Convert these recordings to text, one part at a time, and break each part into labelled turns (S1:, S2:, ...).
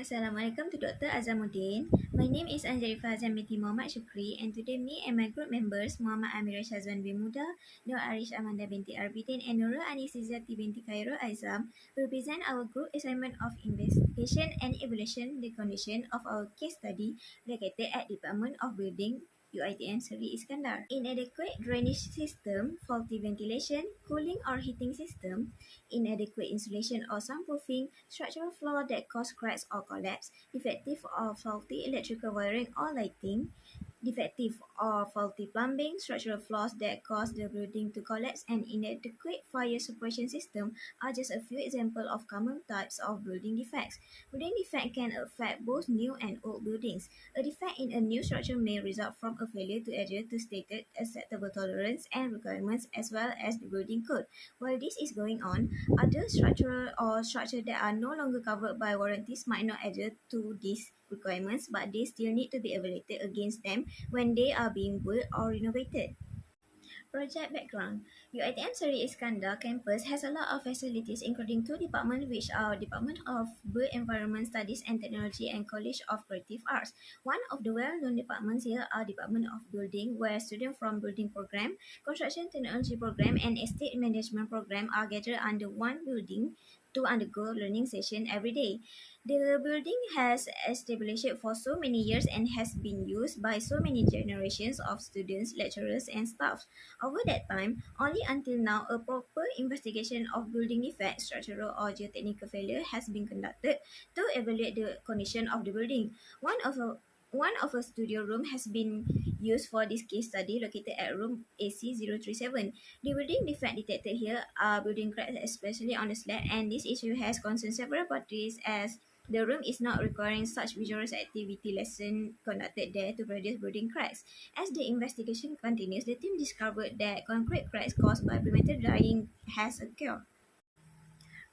S1: Assalamualaikum to Dr. Azamuddin. My name is Zarifahazyan Binti Muhammad Shukri, and today me and my group members Muhammad Amirul Syazwan bin Muda, Arish Binti Arbidin, and Nurul Izzati Binti Khairul Aizam will present our group assignment of investigation and evaluation the condition of our case study located at Department of Building, UiTM Seri Iskandar. Inadequate drainage system, faulty ventilation, cooling or heating system, inadequate insulation or soundproofing, structural flaw that cause cracks or collapse, defective or faulty electrical wiring or lighting, defective or faulty plumbing, structural flaws that cause the building to collapse, and inadequate fire suppression system are just a few examples of common types of building defects. Building defect can affect both new and old buildings. A defect in a new structure may result from a failure to adhere to stated acceptable tolerance and requirements as well as the building code. While this is going on, other structures that are no longer covered by warranties might not adhere to these requirements, but they still need to be evaluated against them when they are being built or renovated. Project background. UiTM Seri Iskandar campus has a lot of facilities including two departments which are Department of Built Environment Studies and Technology and College of Creative Arts. One of the well-known departments here are Department of Building, where students from Building Program, Construction Technology Program and Estate Management Program are gathered under one building to undergo learning session every day. The building has established for so many years and has been used by so many generations of students, lecturers and staff. Over that time, only until now, a proper investigation of building defect, structural or geotechnical failure has been conducted to evaluate the condition of the building. One of a studio room has been used for this case study located at room AC037. The building defect detected here are building cracks, especially on the slab, and this issue has concerned several parties as the room is not requiring such vigorous activity lesson conducted there to produce building cracks. As the investigation continues, the team discovered that concrete cracks caused by premature drying has occurred.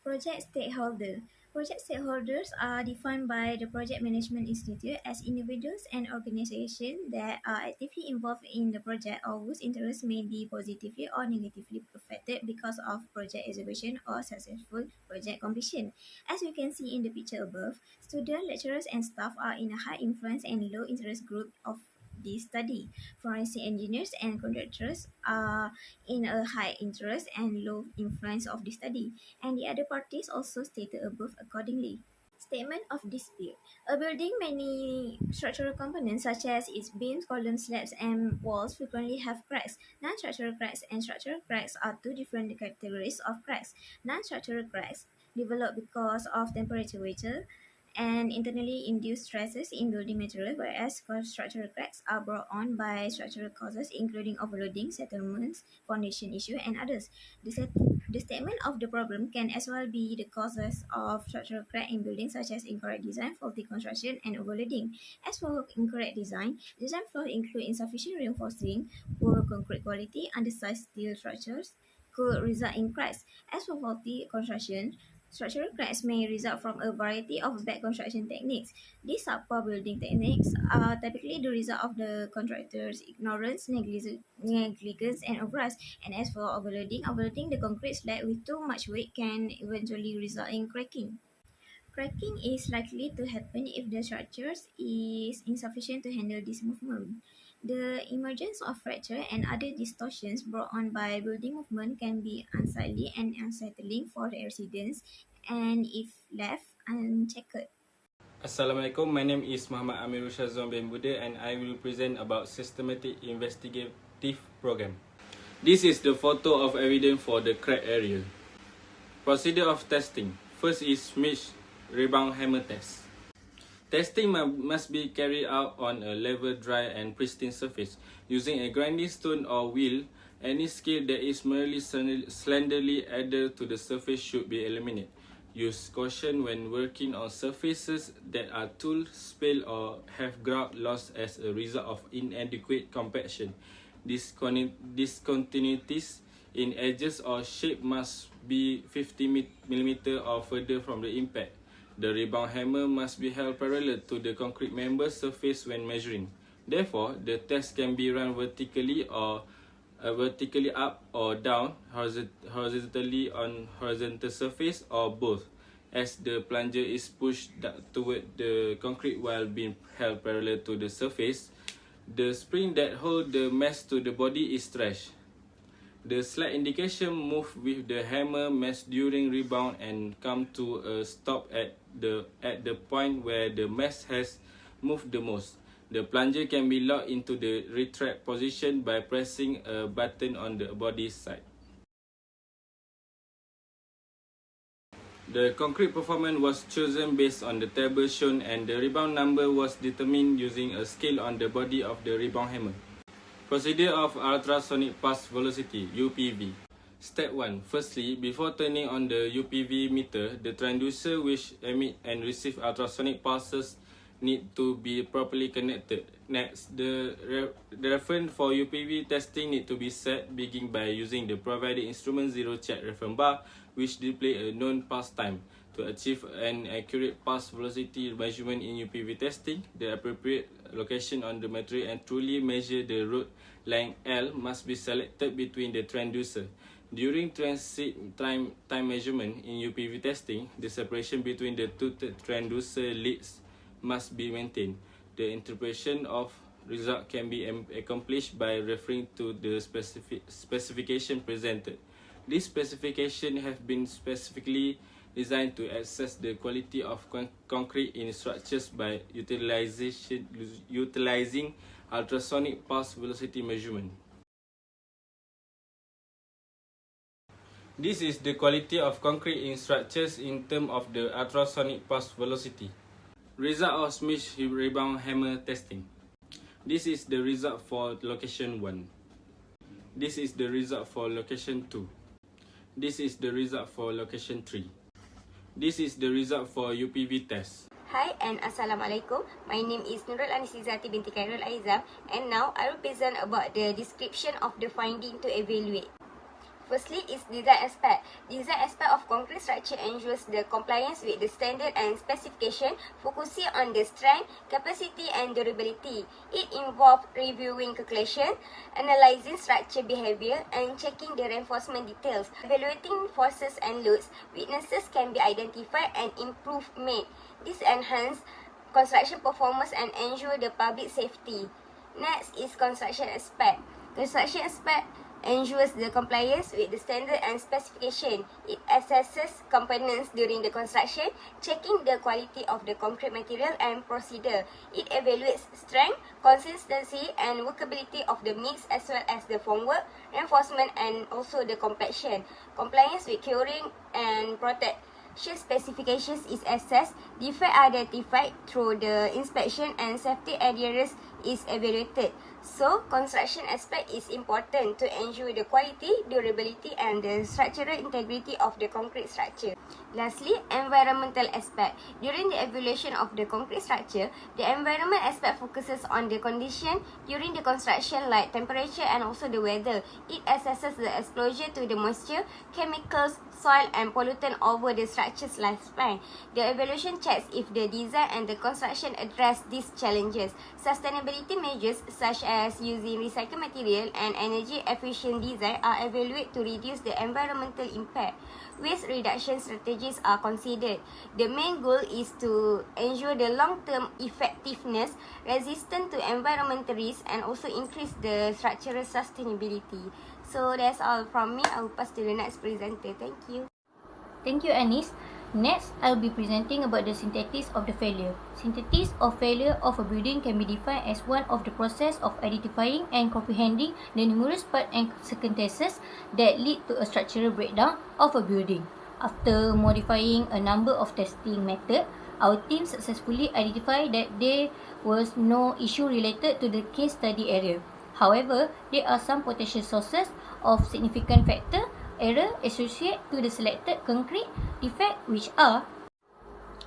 S1: Project stakeholder. Project stakeholders are defined by the Project Management Institute as individuals and organizations that are actively involved in the project or whose interests may be positively or negatively affected because of project execution or successful project completion. As we can see in the picture above, students, lecturers, and staff are in a high influence and low interest group of this study. Forensic engineers and contractors are in a high interest and low influence of the study, and the other parties also stated above accordingly. Statement of dispute. A building many structural components such as its beams, columns, slabs, and walls frequently have cracks. Non-structural cracks and structural cracks are two different categories of cracks. Non-structural cracks develop because of temperature and internally induced stresses in building material, whereas structural cracks are brought on by structural causes including overloading, settlements, foundation issue, and others. The statement of the problem can as well be the causes of structural crack in buildings such as incorrect design, faulty construction, and overloading. As for incorrect design flaws include insufficient reinforcing, poor concrete quality, undersized steel structures could result in cracks. As for faulty construction, structural cracks may result from a variety of bad construction techniques. These subpar building techniques are typically the result of the contractor's ignorance, negligence, and overrush. And as for overloading the concrete slab with too much weight can eventually result in cracking. Cracking is likely to happen if the structure is insufficient to handle this movement. The emergence of fracture and other distortions brought on by building movement can be unsightly and unsettling for the residents, and if left unchecked.
S2: Assalamualaikum, my name is Muhammad Amirul bin Muda and I will present about systematic investigative program. This is the photo of evidence for the crack area. Procedure of testing. First is Schmidt's rebound hammer test. Testing must be carried out on a level, dry and pristine surface. Using a grinding stone or wheel, any scale that is merely slenderly added to the surface should be eliminated. Use caution when working on surfaces that are tool, spilled or have grout loss as a result of inadequate compaction. Discontinuities in edges or shape must be 50 mm or further from the impact. The rebound hammer must be held parallel to the concrete member surface when measuring. Therefore, the test can be run vertically or vertically up or down, horizontally on horizontal surface, or both. as the plunger is pushed toward the concrete while being held parallel to the surface. The spring that holds the mass to the body is stretched. The slight indication move with the hammer mass during rebound and come to a stop at the point where the mass has moved the most. The plunger can be locked into the retract position by pressing a button on the body side. The concrete performance was chosen based on the table shown and the rebound number was determined using a scale on the body of the rebound hammer. Procedure of ultrasonic pulse velocity (UPV). Step 1. Firstly, before turning on the UPV meter, the transducer which emit and receive ultrasonic pulses need to be properly connected. Next, the reference for UPV testing need to be set, beginning by using the provided instrument zero check reference bar, which display a known pulse time. To achieve an accurate pulse velocity measurement in UPV testing, the appropriate location on the material and truly measure the road length L must be selected between the transducer. During transit time measurement in UPV testing, the separation between the two transducer leads must be maintained. The interpretation of result can be accomplished by referring to the specification presented. These specifications have been specifically designed to assess the quality of concrete in structures by utilizing ultrasonic pulse velocity measurement. This is the quality of concrete in structures in terms of the ultrasonic pulse velocity. Result of Smith rebound hammer testing. This is the result for location 1. This is the result for location 2. This is the result for location 3. This is the result for UPV test.
S3: Hi and Assalamualaikum. My name is Nurul and Izzati Binti Khairul Aizam, and now I will present about the description of the finding to evaluate. Firstly is design aspect. Design aspect of concrete structure ensures the compliance with the standard and specification, focusing on the strength, capacity and durability. It involves reviewing calculation, analyzing structure behavior and checking the reinforcement details. Evaluating forces and loads, weaknesses can be identified and improved made. This enhances construction performance and ensure the public safety. Next is construction aspect. Construction aspect ensures the compliance with the standard and specification. It assesses components during the construction, checking the quality of the concrete material and procedure. It evaluates strength, consistency and workability of the mix as well as the formwork, reinforcement and also the compaction. Compliance with curing and protection specifications is assessed. Defect identified through the inspection and safety adherence is evaluated. So, construction aspect is important to ensure the quality, durability and the structural integrity of the concrete structure. Lastly, environmental aspect. During the evaluation of the concrete structure, the environment aspect focuses on the condition during the construction like temperature and also the weather. It assesses the exposure to the moisture, chemicals, soil and pollutant over the structure's lifespan. The evaluation checks if the design and the construction address these challenges. Sustainability measures such as using recycled material and energy efficient design are evaluated to reduce the environmental impact. Waste reduction strategies are considered. The main goal is to ensure the long-term effectiveness, resistant to environmental risks and also increase the structural sustainability. So that's all from me. I will pass to the next presenter. Thank you.
S4: Thank you, Anis. Next, I will be presenting about the synthesis of the failure. Synthesis of failure of a building can be defined as one of the process of identifying and comprehending the numerous parts and circumstances that lead to a structural breakdown of a building. After modifying a number of testing methods, our team successfully identified that there was no issue related to the case study area. However, there are some potential sources of significant factor error associated to the selected concrete defect, which are: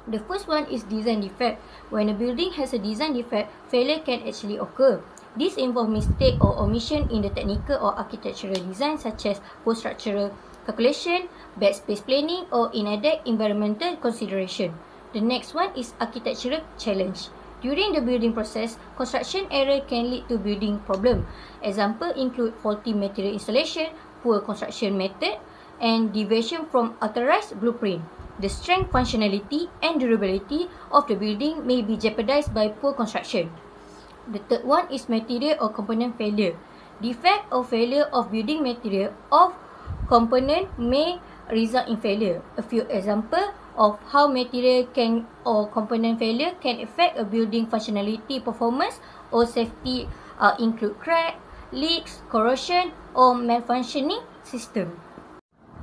S4: the first one is design defect. When a building has a design defect, failure can actually occur. This involves mistake or omission in the technical or architectural design such as poor structural calculation, bad space planning or inadequate environmental consideration. The next one is architectural challenge. During the building process, construction error can lead to building problem. Example include faulty material installation, poor construction method, and deviation from authorized blueprint. The strength, functionality and durability of the building may be jeopardized by poor construction. The third one is material or component failure. Defect or failure of building material of component may result in failure. A few examples of how material or component failure can affect a building functionality, performance or safety include crack, leaks, corrosion or malfunctioning system.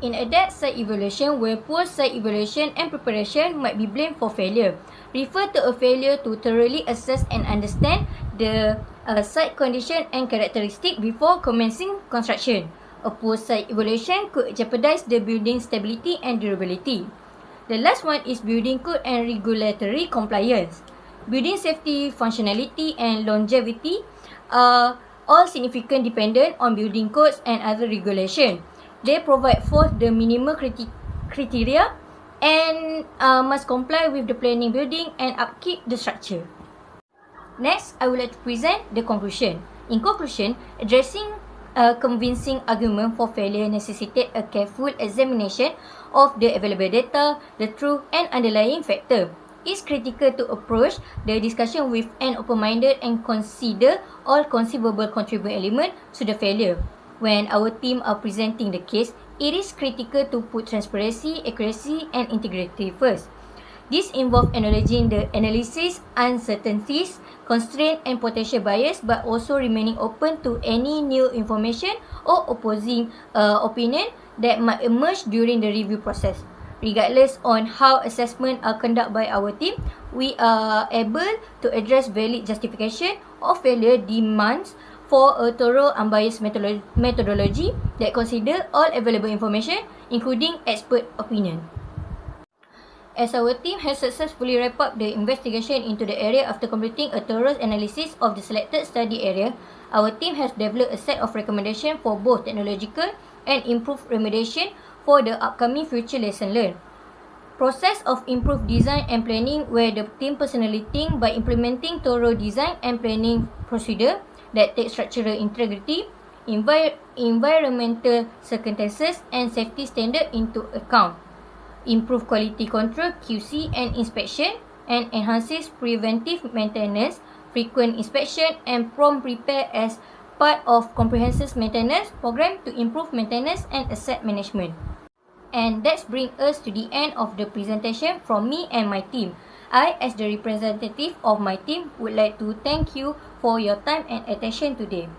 S4: In a site evaluation, where poor site evaluation and preparation might be blamed for failure, refer to a failure to thoroughly assess and understand the site condition and characteristic before commencing construction. A poor site evaluation could jeopardize the building stability and durability. The last one is building code and regulatory compliance. Building safety, functionality and longevity are all significant dependent on building codes and other regulation. They provide forth the minimal criteria and must comply with the planning, building and upkeep the structure. Next, I would like to present the conclusion. In conclusion, addressing a convincing argument for failure necessitates a careful examination of the available data, the truth and underlying factor. It's critical to approach the discussion with an open-minded and consider all conceivable contributing elements to the failure. When our team are presenting the case, it is critical to put transparency, accuracy and integrity first. This involves acknowledging the analysis, uncertainties, constraints and potential bias, but also remaining open to any new information or opposing opinion that might emerge during the review process. Regardless on how assessments are conducted by our team, we are able to address valid justification of failure demands for a thorough, unbiased methodology that consider all available information, including expert opinion. As our team has successfully wrapped up the investigation into the area after completing a thorough analysis of the selected study area, our team has developed a set of recommendations for both technological and improved remediation for the upcoming future lesson learned. Process of improved design and planning, where the team personally think by implementing thorough design and planning procedure that take structural integrity, environmental circumstances and safety standard into account. Improve quality control, QC and inspection, and enhances preventive maintenance, frequent inspection and prompt repair as part of comprehensive maintenance program to improve maintenance and asset management. And that brings us to the end of the presentation from me and my team. I, as the representative of my team, would like to thank you for your time and attention today.